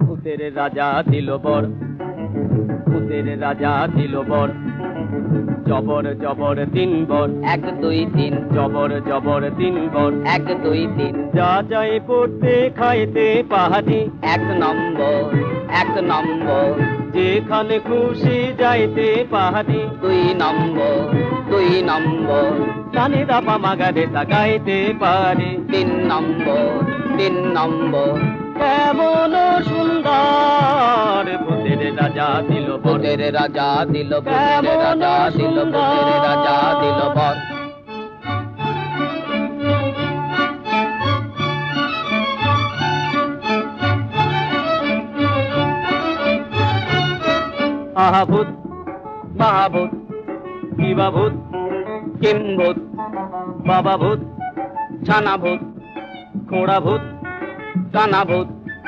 ভূতের রাজা দিল বর, ভূতের রাজা দিল বর, জবর জবর তিন বর, 1 2 3, জবর জবর তিন বর, 1 2 3, যা যাই পড়তে খাইতে পাহাড়ি, 1 নম্বর 1 নম্বর, যেখানে খুশি যাইতে পাহাড়ি, 2 নম্বর 2 নম্বর, কানে দাপা মাগারে তাকাইতে পারি, 3 নম্বর 3 নম্বর, কেমন সুন্দর ভূতের রাজা দিল বর, ভূতের রাজা দিল, ভূতের রাজা দিল, ভূতের রাজা দিল বর। আহা ভূত মহাভূত, কিবা ভূত, কিম্ভূত, বাবা ভূত, ছানাভূত, খোড়া ভূত, কানাভূত,